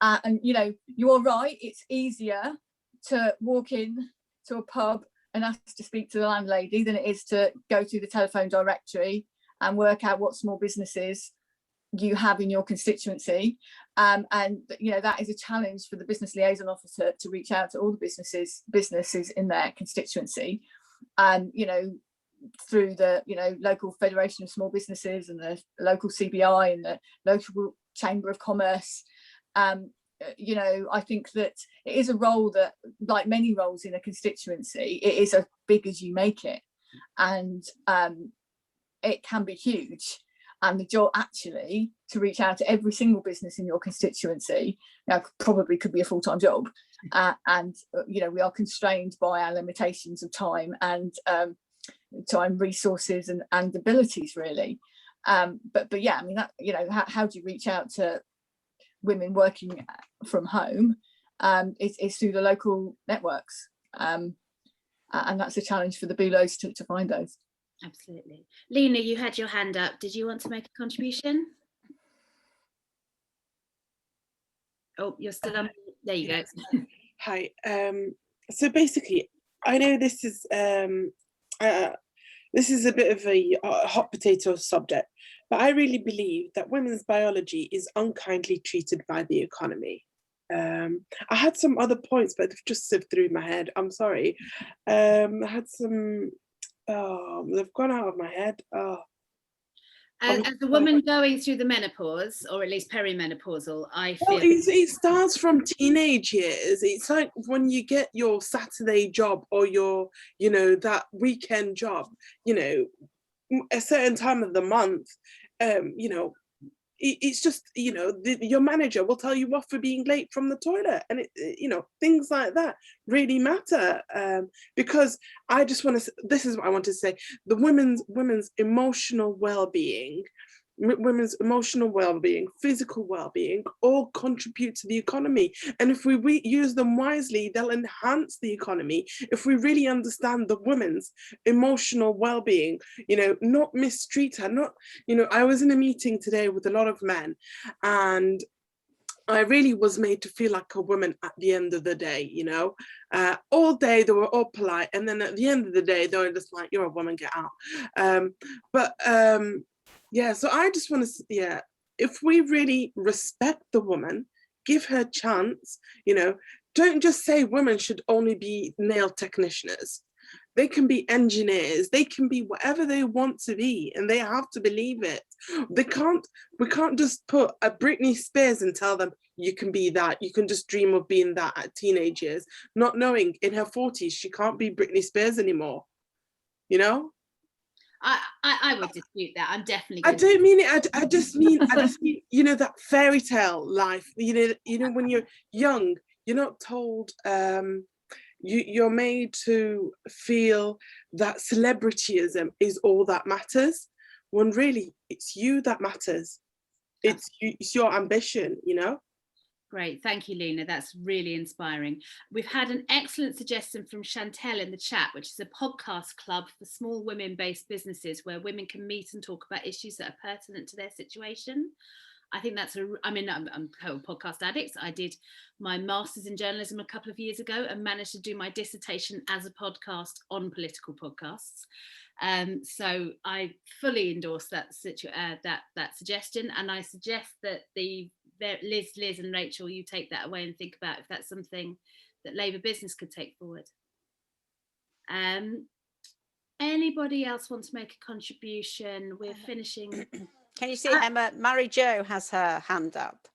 And, you know, you are right, it's easier to walk in to a pub and ask to speak to the landlady than it is to go to the telephone directory and work out what small businesses you have in your constituency. And, you know, that is a challenge for the business liaison officer to reach out to all the businesses in their constituency. And, you know, through the, you know, local Federation of Small Businesses and the local CBI and the local Chamber of Commerce. You know, I think that it is a role that, like many roles in a constituency, it is as big as you make it, and it can be huge. And the job actually to reach out to every single business in your constituency now probably could be a full-time job, and you know, we are constrained by our limitations of time and time, resources, and abilities, really. But yeah, I mean, that, you know, how do you reach out to women working from home? Is through the local networks, and that's a challenge for the bulos to find those. Absolutely. Lena, you had your hand up. Did you want to make a contribution? Oh, you're still on. There you go. Hi. So basically, I know this is a bit of a hot potato subject, but I really believe that women's biology is unkindly treated by the economy. I had some other points, but they've just slipped through my head. I'm sorry. I had some, they've gone out of my head. As a woman going through the menopause, or at least perimenopausal, I feel... Well, it starts from teenage years. It's like when you get your Saturday job or your, you know, that weekend job, you know, a certain time of the month, you know, it's just, you know, your manager will tell you off for being late from the toilet, and you know, things like that really matter, because I just want to, this is what I want to say, the women's emotional well-being, physical well-being, all contribute to the economy, and if we use them wisely, they'll enhance the economy. If we really understand the women's emotional well-being, you know, not mistreat her, not, you know, I was in a meeting today with a lot of men, and I really was made to feel like a woman at the end of the day, you know. All day they were all polite, and then at the end of the day they were just like, you're a woman, get out. Yeah, so I just want to, yeah, if we really respect the woman, give her a chance, you know, don't just say women should only be nail technicians. They can be engineers, they can be whatever they want to be, and they have to believe it. We can't just put a Britney Spears and tell them you can be that, you can just dream of being that at teenage years, not knowing in her 40s she can't be Britney Spears anymore, you know? I would dispute that. I'm definitely. I don't mean it. I just mean, you know, that fairy tale life. You know, when you're young, you're not told. You're made to feel that celebrityism is all that matters, when really it's you that matters. It's your ambition, you know. Great, thank you, Lena. That's really inspiring. We've had an excellent suggestion from Chantel in the chat, which is a podcast club for small women-based businesses where women can meet and talk about issues that are pertinent to their situation. I think that's I'm a podcast addict. I did my master's in journalism a couple of years ago and managed to do my dissertation as a podcast on political podcasts. So I fully endorse that suggestion, and I suggest that Liz and Rachel, you take that away and think about if that's something that Labour business could take forward. Anybody else want to make a contribution? We're finishing. Can you see Emma? Mary Jo has her hand up.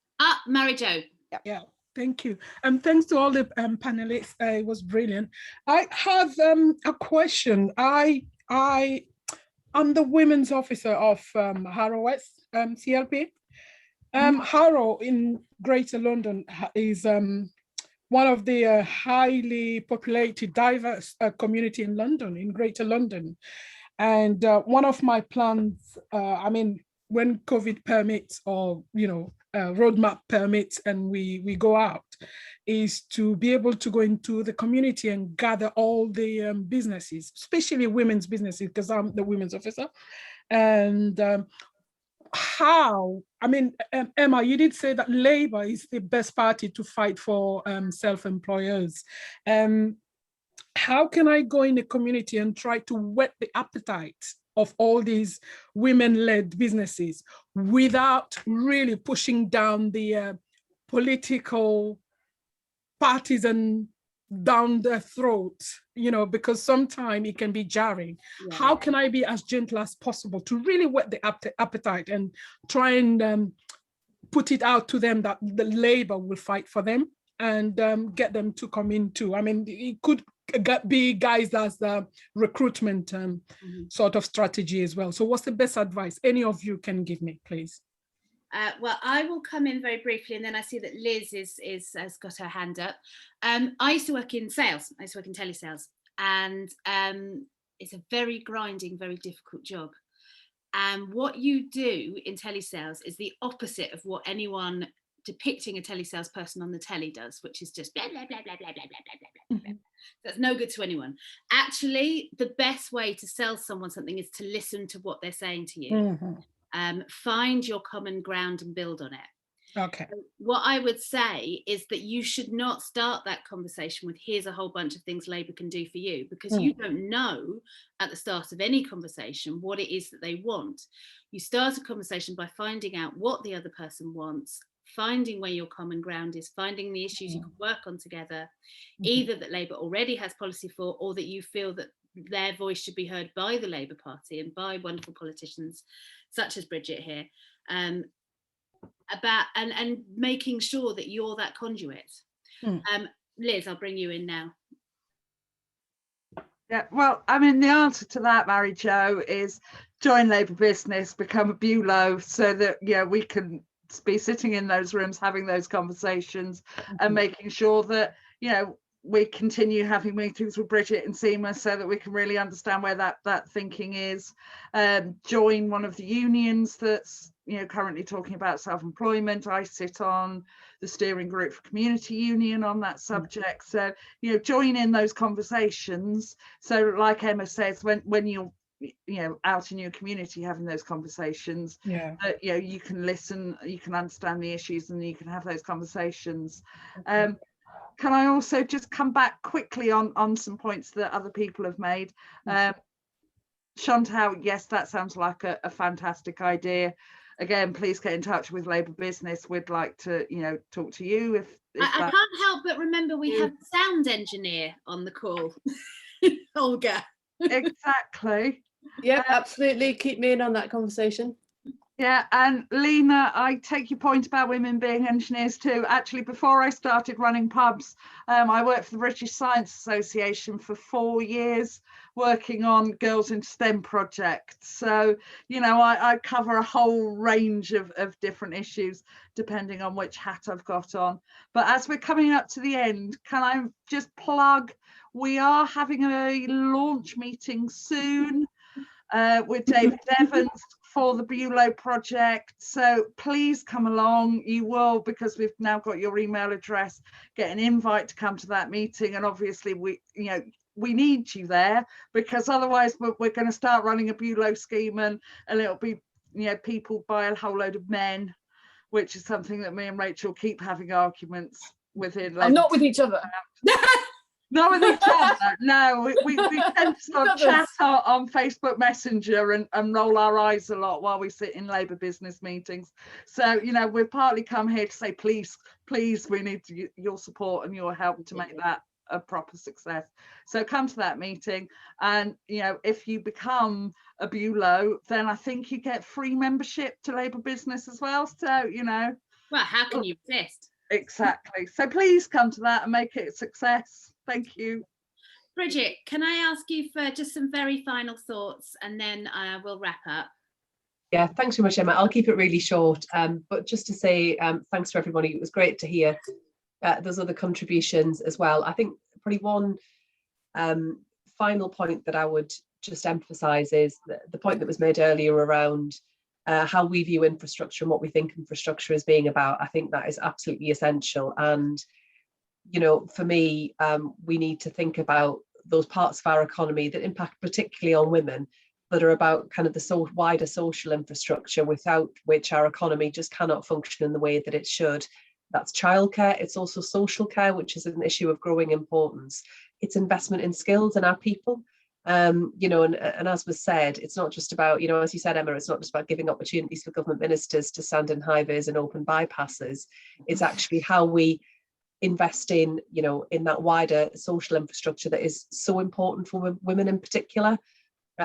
Mary Jo. Yep. Yeah, thank you. And thanks to all the panelists. It was brilliant. I have a question. I'm the women's officer of Harrow West CLP. Harrow in Greater London is one of the highly populated, diverse community in London, in Greater London. And one of my plans, I mean, when COVID permits, or, you know, roadmap permits, and we go out, is to be able to go into the community and gather all the businesses, especially women's businesses, because I'm the women's officer. And how, I mean, Emma, you did say that Labour is the best party to fight for self-employers. How can I go in the community and try to whet the appetite of all these women-led businesses without really pushing down the political parties and down their throat, you know, because sometimes it can be jarring. Yeah. How can I be as gentle as possible to really whet the appetite and try and put it out to them that the Labour will fight for them and get them to come in too? I mean, it could be guys as the recruitment sort of strategy as well. So what's the best advice any of you can give me, please? Well, I will come in very briefly, and then I see that Liz has got her hand up. I used to work in sales. I used to work in telesales, and it's a very grinding, very difficult job. And what you do in telesales is the opposite of what anyone depicting a telesales person on the telly does, which is just blah, blah, blah, blah, blah, blah, blah, blah, blah. That's no good to anyone. Actually, the best way to sell someone something is to listen to what they're saying to you. Find your common ground and build on it. Okay. So what I would say is that you should not start that conversation with here's a whole bunch of things Labour can do for you, because you don't know at the start of any conversation what it is that they want. You start a conversation by finding out what the other person wants, finding where your common ground is, finding the issues you can work on together, either that Labour already has policy for, or that you feel that their voice should be heard by the Labour Party and by wonderful politicians such as Bridget here, about and making sure that you're that conduit. Liz, I'll bring you in now. Yeah, well, I mean, the answer to that, Mary Jo, is join Labour Business, become a Bulow, so that we can be sitting in those rooms having those conversations and making sure that we continue having meetings with Bridget and Seema so that we can really understand where that thinking is. Join one of the unions that's currently talking about self-employment. I sit on the steering group for Community Union on that subject. So join in those conversations. So like Emma says, when you're out in your community having those conversations, that you can listen, you can understand the issues, and you can have those conversations. Can I also just come back quickly on some points that other people have made? Chantal, yes, that sounds like a fantastic idea. Again, please get in touch with Labour Business. We'd like to talk to you if I can't help but remember we have a sound engineer on the call. Olga. Exactly. Yeah, absolutely. Keep me in on that conversation. Yeah, and Lena, I take your point about women being engineers too. Actually, before I started running pubs, I worked for the British Science Association for 4 years, working on Girls in STEM projects. So, I cover a whole range of different issues, depending on which hat I've got on. But as we're coming up to the end, can I just plug, we are having a launch meeting soon with David Evans for the Bulow project, so please come along. You will, because we've now got your email address, get an invite to come to that meeting, and obviously we need you there, because otherwise we're going to start running a Bulow scheme and it'll be people by a whole load of men, which is something that me and Rachel keep having arguments within. Not with each other. Not with each other. No, we tend to sort of chat on Facebook Messenger and roll our eyes a lot while we sit in Labour Business meetings. So, we've partly come here to say, please, we need your support and your help to make that a proper success. So come to that meeting, and if you become a Bulow, then I think you get free membership to Labour Business as well. So, well, how can you resist? Exactly. So please come to that and make it a success. Thank you. Bridget, can I ask you for just some very final thoughts, and then we'll wrap up? Yeah, thanks very much, Emma. I'll keep it really short, but just to say thanks to everybody. It was great to hear those other contributions as well. I think probably one final point that I would just emphasise is the point that was made earlier around how we view infrastructure and what we think infrastructure is being about. I think that is absolutely essential. And for me, we need to think about those parts of our economy that impact particularly on women, that are about kind of the wider social infrastructure without which our economy just cannot function in the way that it should. That's childcare. It's also social care, which is an issue of growing importance. It's investment in skills and our people. And as was said, it's not just about, as you said, Emma, it's not just about giving opportunities for government ministers to stand in high vis and open bypasses. It's actually how we invest in that wider social infrastructure that is so important for women in particular,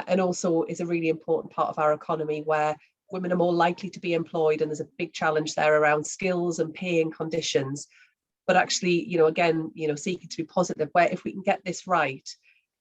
and also is a really important part of our economy where women are more likely to be employed, and there's a big challenge there around skills and pay and conditions. But actually, again, seeking to be positive, where if we can get this right,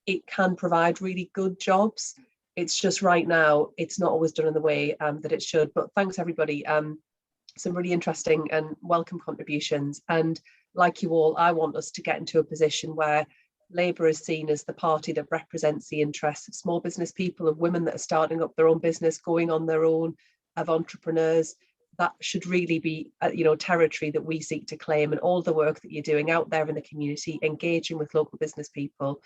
it can provide really good jobs. It's just right now, it's not always done in the way that it should. But thanks everybody. Some really interesting and welcome contributions. And like you all, I want us to get into a position where Labour is seen as the party that represents the interests of small business people, of women that are starting up their own business, going on their own, of entrepreneurs. That should really be, territory that we seek to claim, and all the work that you're doing out there in the community, engaging with local business people,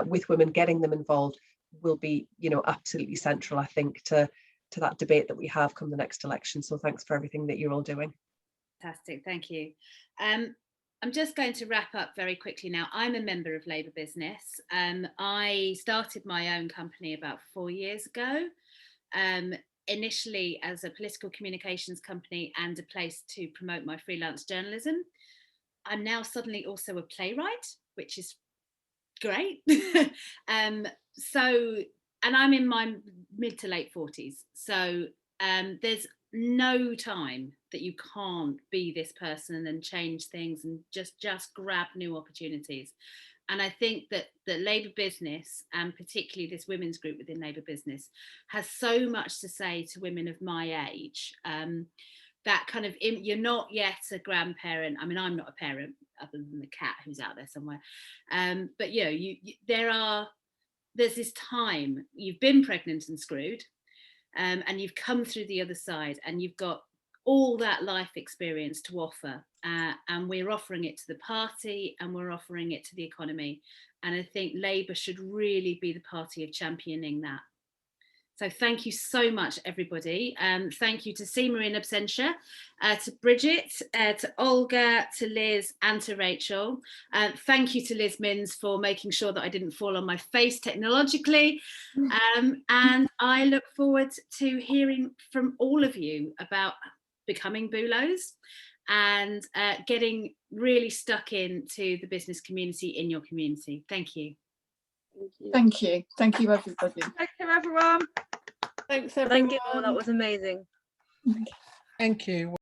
with women, getting them involved, will be, absolutely central, I think, to that debate that we have come the next election. So thanks for everything that you're all doing. Fantastic, thank you. I'm just going to wrap up very quickly now. I'm a member of Labour Business. I started my own company about 4 years ago. Initially as a political communications company and a place to promote my freelance journalism. I'm now suddenly also a playwright, which is great. So, and I'm in my mid to late 40s. So there's no time that you can't be this person and change things and just grab new opportunities. And I think that the Labour business, and particularly this women's group within Labour business, has so much to say to women of my age. That kind of, you're not yet a grandparent. I mean, I'm not a parent other than the cat who's out there somewhere. But you know, there's this time you've been pregnant and screwed, and you've come through the other side, and you've got all that life experience to offer, and we're offering it to the party, and we're offering it to the economy. And I think Labour should really be the party of championing that. So thank you so much, everybody. Thank you to Seema in absentia, to Bridget, to Olga, to Liz, and to Rachel. Thank you to Liz Minns for making sure that I didn't fall on my face technologically. And I look forward to hearing from all of you about becoming Bulos and getting really stuck into the business community in your community. Thank you. Thank you. Thank you, everybody. Thank you, everyone. Thanks, everyone. Thank you all. That was amazing. Thank you.